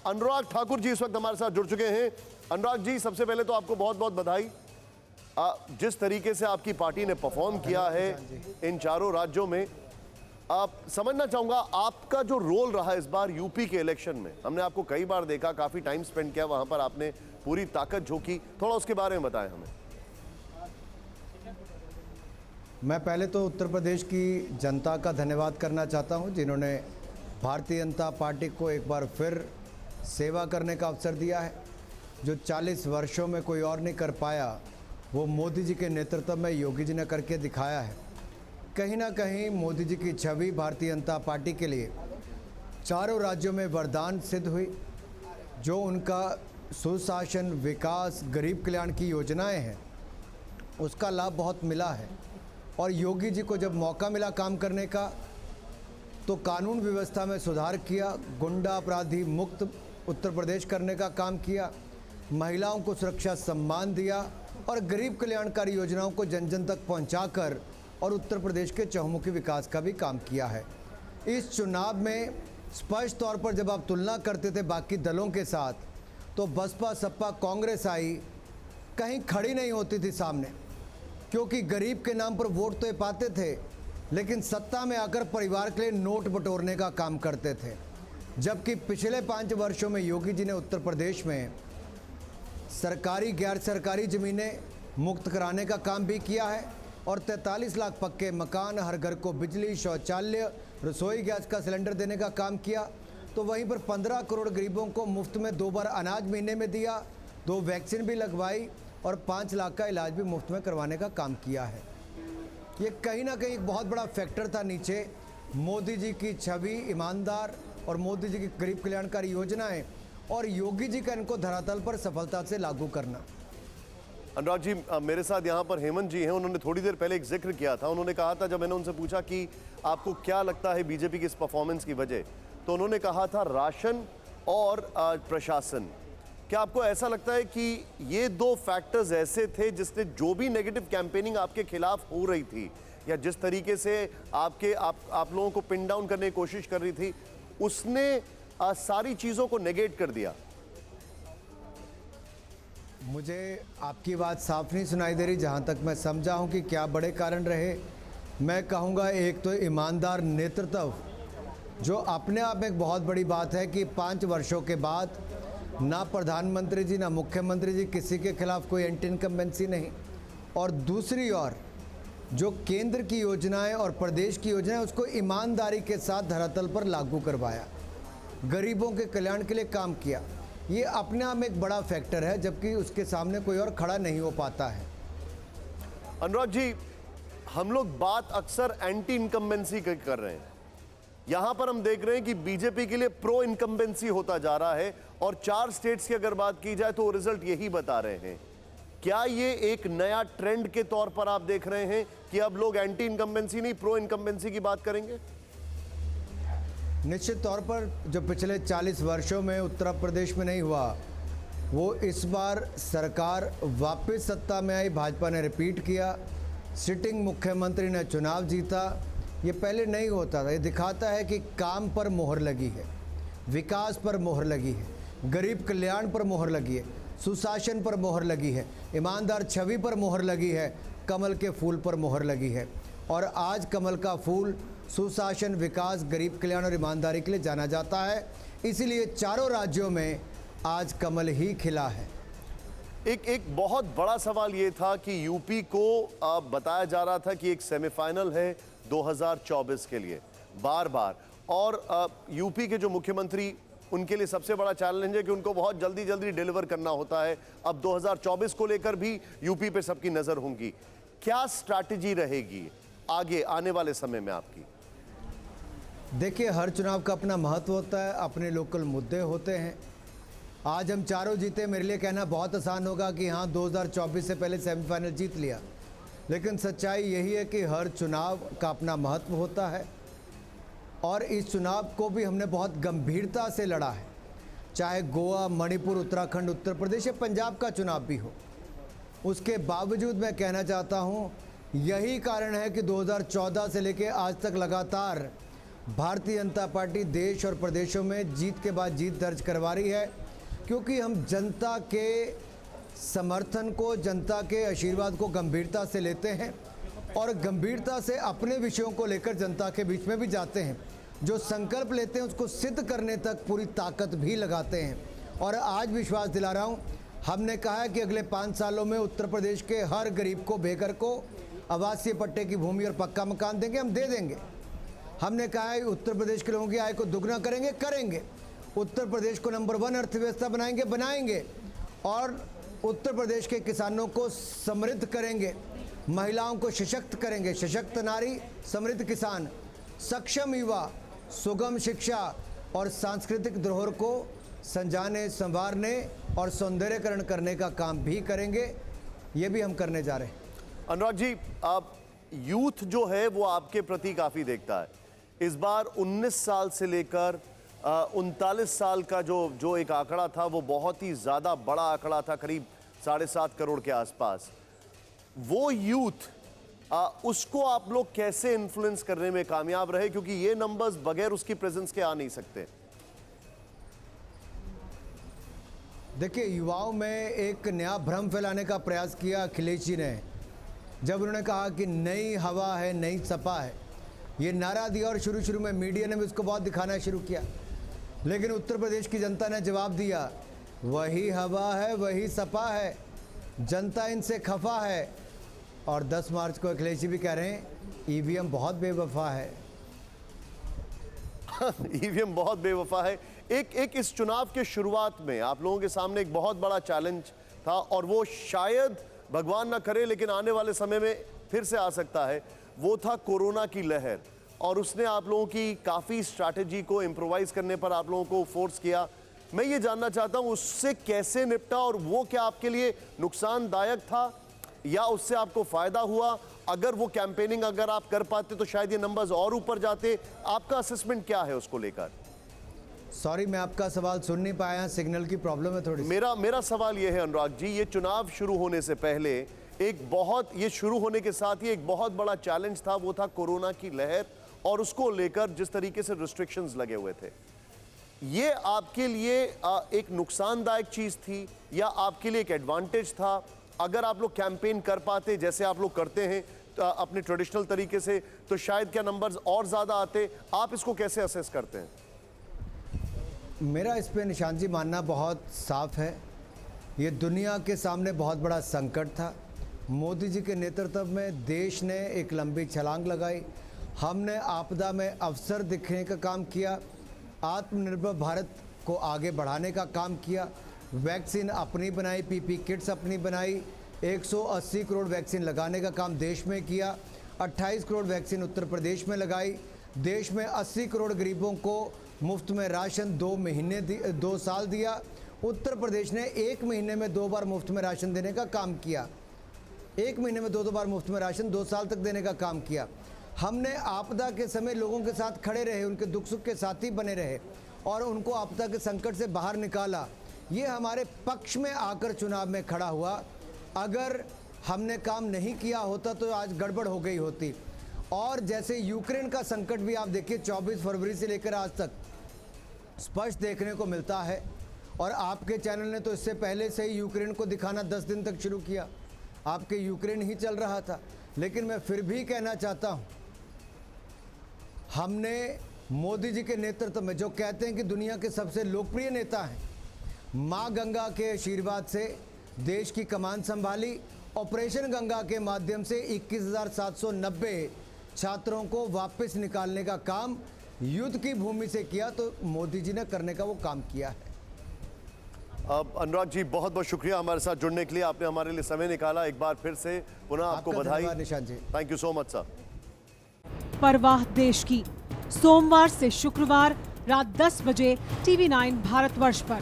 अनुराग ठाकुर जी इस वक्त हमारे साथ जुड़ चुके हैं। अनुराग जी, सबसे पहले तो आपको बहुत बहुत बधाई। जिस तरीके से आपकी पार्टी ने परफॉर्म किया है इन चारों राज्यों में, आप समझना चाहूंगा आपका जो रोल रहा इस बार यूपी के इलेक्शन में। हमने आपको कई बार देखा, काफी टाइम स्पेंड किया वहां पर, आपने पूरी ताकत झोंकी, थोड़ा उसके बारे में बताएं हमें। मैं पहले तो उत्तर प्रदेश की जनता का धन्यवाद करना चाहता हूं, जिन्होंने भारतीय जनता पार्टी को एक बार फिर सेवा करने का अवसर दिया है। जो 40 वर्षों में कोई और नहीं कर पाया, वो मोदी जी के नेतृत्व में योगी जी ने करके दिखाया है। कहीं ना कहीं मोदी जी की छवि भारतीय जनता पार्टी के लिए चारों राज्यों में वरदान सिद्ध हुई। जो उनका सुशासन, विकास, गरीब कल्याण की योजनाएं हैं, उसका लाभ बहुत मिला है। और योगी जी को जब मौका मिला काम करने का, तो कानून व्यवस्था में सुधार किया, गुंडा अपराधी मुक्त उत्तर प्रदेश करने का काम किया, महिलाओं को सुरक्षा सम्मान दिया और गरीब कल्याणकारी योजनाओं को जन जन तक पहुंचाकर और उत्तर प्रदेश के चहुमुखी विकास का भी काम किया है। इस चुनाव में स्पष्ट तौर पर जब आप तुलना करते थे बाकी दलों के साथ, तो बसपा, सपा, कांग्रेस आई कहीं खड़ी नहीं होती थी सामने, क्योंकि गरीब के नाम पर वोट तो ये पाते थे, लेकिन सत्ता में आकर परिवार के लिए नोट बटोरने का काम करते थे। जबकि पिछले 5 वर्षों में योगी जी ने उत्तर प्रदेश में सरकारी गैर सरकारी ज़मीनें मुक्त कराने का काम भी किया है और 43 लाख पक्के मकान, हर घर को बिजली, शौचालय, रसोई गैस का सिलेंडर देने का काम किया। तो वहीं पर 15 करोड़ गरीबों को मुफ्त में 2 बार अनाज महीने में दिया, 2 वैक्सीन भी लगवाई और 5 लाख का इलाज भी मुफ्त में करवाने का काम किया है। ये कहीं ना कहीं एक बहुत बड़ा फैक्टर था नीचे मोदी जी की छवि, ईमानदार और मोदी जी की गरीब कल्याणकारी योजनाएं और योगी जी का इनको धरातल पर सफलता से लागू करना। अनुराग जी, मेरे साथ यहाँ पर हेमंत जी हैं। उन्होंने थोड़ी देर पहले एक जिक्र किया था। उन्होंने कहा था, जब मैंने उनसे पूछा कि आपको क्या लगता है बीजेपी की इस परफॉर्मेंस की वजह, तो उन्होंने कहा था राशन और प्रशासन। क्या आपको ऐसा लगता है कि ये 2 फैक्टर्स ऐसे थे जिसने जो भी नेगेटिव कैंपेनिंग आपके खिलाफ हो रही थी या जिस तरीके से आप लोगों को पिन डाउन करने की कोशिश कर रही थी, उसने सारी चीज़ों को नेगेट कर दिया? मुझे आपकी बात साफ नहीं सुनाई दे रही। जहाँ तक मैं समझा हूँ कि क्या बड़े कारण रहे, मैं कहूँगा एक तो ईमानदार नेतृत्व, जो अपने आप में एक बहुत बड़ी बात है कि 5 वर्षों के बाद ना प्रधानमंत्री जी ना मुख्यमंत्री जी किसी के खिलाफ कोई एंटी इनकम्बेंसी नहीं। और दूसरी ओर जो केंद्र की योजनाएं और प्रदेश की योजनाएं, उसको ईमानदारी के साथ धरातल पर लागू करवाया, गरीबों के कल्याण के लिए काम किया। ये अपने आप में एक बड़ा फैक्टर है, जबकि उसके सामने कोई और खड़ा नहीं हो पाता है। अनुराग जी, हम लोग बात अक्सर एंटी इनकम्बेंसी की कर रहे हैं। यहां पर हम देख रहे हैं कि बीजेपी के लिए प्रो इनकम्बेंसी होता जा रहा है और 4 स्टेट्स की अगर बात की जाए तो रिजल्ट यही बता रहे हैं। क्या ये एक नया ट्रेंड के तौर पर आप देख रहे हैं कि अब लोग एंटी इनकम्बेंसी नहीं प्रो इनकम्बेंसी की बात करेंगे? निश्चित तौर पर जो पिछले 40 वर्षों में उत्तर प्रदेश में नहीं हुआ, वो इस बार सरकार वापस सत्ता में आई, भाजपा ने रिपीट किया, सिटिंग मुख्यमंत्री ने चुनाव जीता। ये पहले नहीं होता था। ये दिखाता है कि काम पर मोहर लगी है, विकास पर मोहर लगी है, गरीब कल्याण पर मोहर लगी है, सुशासन पर मोहर लगी है, ईमानदार छवि पर मोहर लगी है, कमल के फूल पर मोहर लगी है। और आज कमल का फूल सुशासन, विकास, गरीब कल्याण और ईमानदारी के लिए जाना जाता है। इसीलिए चारों राज्यों में आज कमल ही खिला है। एक बहुत बड़ा सवाल ये था कि यूपी को बताया जा रहा था कि एक सेमीफाइनल है 2024 के लिए बार बार, और यूपी के जो मुख्यमंत्री, उनके लिए सबसे बड़ा चैलेंज है कि उनको बहुत जल्दी जल्दी डिलीवर करना होता है। अब 2024 को लेकर भी यूपी पे सबकी नजर होगी। क्या स्ट्रैटेजी रहेगी आगे आने वाले समय में आपकी? देखिए, हर चुनाव का अपना महत्व होता है, अपने लोकल मुद्दे होते हैं। आज हम चारों जीते, मेरे लिए कहना बहुत आसान होगा कि हाँ 2024 से पहले सेमीफाइनल जीत लिया, लेकिन सच्चाई यही है कि हर चुनाव का अपना महत्व होता है और इस चुनाव को भी हमने बहुत गंभीरता से लड़ा है। चाहे गोवा, मणिपुर, उत्तराखंड, उत्तर प्रदेश या पंजाब का चुनाव भी हो, उसके बावजूद मैं कहना चाहता हूँ यही कारण है कि 2014 से लेकर आज तक लगातार भारतीय जनता पार्टी देश और प्रदेशों में जीत के बाद जीत दर्ज करवा रही है, क्योंकि हम जनता के समर्थन को, जनता के आशीर्वाद को गंभीरता से लेते हैं और गंभीरता से अपने विषयों को लेकर जनता के बीच में भी जाते हैं। जो संकल्प लेते हैं उसको सिद्ध करने तक पूरी ताकत भी लगाते हैं। और आज विश्वास दिला रहा हूँ, हमने कहा है कि अगले 5 सालों में उत्तर प्रदेश के हर गरीब को, बेघर को आवासीय पट्टे की भूमि और पक्का मकान देंगे, हम दे देंगे। हमने कहा है उत्तर प्रदेश के लोगों की आय को दुगना करेंगे, करेंगे। उत्तर प्रदेश को नंबर 1 अर्थव्यवस्था बनाएंगे, बनाएंगे। और उत्तर प्रदेश के किसानों को समृद्ध करेंगे, महिलाओं को सशक्त करेंगे। सशक्त नारी, समृद्ध किसान, सक्षम युवा, सुगम शिक्षा और सांस्कृतिक धरोहर को संजाने, संवारने और सौंदर्यकरण करने का काम भी करेंगे। ये भी हम करने जा रहे हैं। अनुराग जी, आप यूथ जो है वो आपके प्रति काफ़ी देखता है। इस बार 19 साल से लेकर 39 साल का जो एक आंकड़ा था वो बहुत ही ज़्यादा बड़ा आंकड़ा था, करीब 7.5 करोड़ के आसपास। वो यूथ उसको आप लोग कैसे इन्फ्लुएंस करने में कामयाब रहे, क्योंकि ये नंबर्स बगैर उसकी प्रेजेंस के आ नहीं सकते। देखिए, युवाओं में एक नया भ्रम फैलाने का प्रयास किया अखिलेश जी ने, जब उन्होंने कहा कि नई हवा है, नई सपा है। ये नारा दिया और शुरू में मीडिया ने भी उसको बहुत दिखाना शुरू किया, लेकिन उत्तर प्रदेश की जनता ने जवाब दिया, वही हवा है, वही सपा है, जनता इनसे खफा है। और 10 मार्च को अखिलेश जी भी कह रहे हैं ईवीएम बहुत बेवफा है। ईवीएम बहुत बेवफा है। एक इस चुनाव के शुरुआत में आप लोगों के सामने एक बहुत बड़ा चैलेंज था, और वो शायद भगवान ना करे लेकिन आने वाले समय में फिर से आ सकता है। वो था कोरोना की लहर, और उसने आप लोगों की काफ़ी स्ट्रैटेजी को इम्प्रोवाइज करने पर आप लोगों को फोर्स किया। मैं ये जानना चाहता हूँ उससे कैसे निपटा, और वो क्या आपके लिए नुकसानदायक था या उससे आपको फ़ायदा हुआ? अगर वो कैंपेनिंग अगर आप कर पाते तो शायद ये नंबर्स और ऊपर जाते। आपका असेसमेंट क्या है उसको लेकर? सॉरी, मैं आपका सवाल सुन नहीं पाया, सिग्नल की प्रॉब्लम है थोड़ी। मेरा सवाल ये है अनुराग जी, ये चुनाव शुरू होने से पहले ये शुरू होने के साथ ही एक बहुत बड़ा चैलेंज था, वो था कोरोना की लहर, और उसको लेकर जिस तरीके से रिस्ट्रिक्शंस लगे हुए थे। ये आपके लिए एक नुकसानदायक चीज थी या आपके लिए एक एडवांटेज था? अगर आप लोग कैंपेन कर पाते जैसे आप लोग करते हैं अपने ट्रेडिशनल तरीके से, तो शायद क्या नंबर्स और ज्यादा आते? आप इसको कैसे असेस करते हैं? मेरा इस पे निशान जी मानना बहुत साफ है। ये दुनिया के सामने बहुत बड़ा संकट था। मोदी जी के नेतृत्व में देश ने एक लंबी छलांग लगाई। हमने आपदा में अवसर दिखने का काम किया, आत्मनिर्भर भारत को आगे बढ़ाने का काम किया, वैक्सीन अपनी बनाई, पीपी किट्स अपनी बनाई, 180 करोड़ वैक्सीन लगाने का काम देश में किया, 28 करोड़ वैक्सीन उत्तर प्रदेश में लगाई। देश में 80 करोड़ गरीबों को मुफ्त में राशन 2 साल दिया। उत्तर प्रदेश ने 1 महीने में 2 बार मुफ्त में राशन देने का काम किया। 1 महीने में 2 बार मुफ्त में राशन 2 साल तक देने का काम किया। हमने आपदा के समय लोगों के साथ खड़े रहे, उनके दुख सुख के साथी बने रहे और उनको आपदा के संकट से बाहर निकाला। ये हमारे पक्ष में आकर चुनाव में खड़ा हुआ। अगर हमने काम नहीं किया होता तो आज गड़बड़ हो गई होती। और जैसे यूक्रेन का संकट भी आप देखिए, 24 फरवरी से लेकर आज तक स्पष्ट देखने को मिलता है। और आपके चैनल ने तो इससे पहले से ही यूक्रेन को दिखाना 10 दिन तक शुरू किया। आपके यूक्रेन ही चल रहा था। लेकिन मैं फिर भी कहना चाहता हूँ, हमने मोदी जी के नेतृत्व में, जो कहते हैं कि दुनिया के सबसे लोकप्रिय नेता हैं, माँ गंगा के आशीर्वाद से देश की कमान संभाली। ऑपरेशन गंगा के माध्यम से 21,790 छात्रों को वापस निकालने का काम युद्ध की भूमि से किया। तो मोदी जी ने करने का वो काम किया है। अनुराग जी, बहुत बहुत शुक्रिया हमारे साथ जुड़ने के लिए। आपने हमारे लिए समय निकाला। एक बार फिर से पुनः आपको बधाई। Nishan ji, thank you so much sir. परवाह देश की, सोमवार से शुक्रवार रात 10 बजे TV9 भारतवर्ष पर।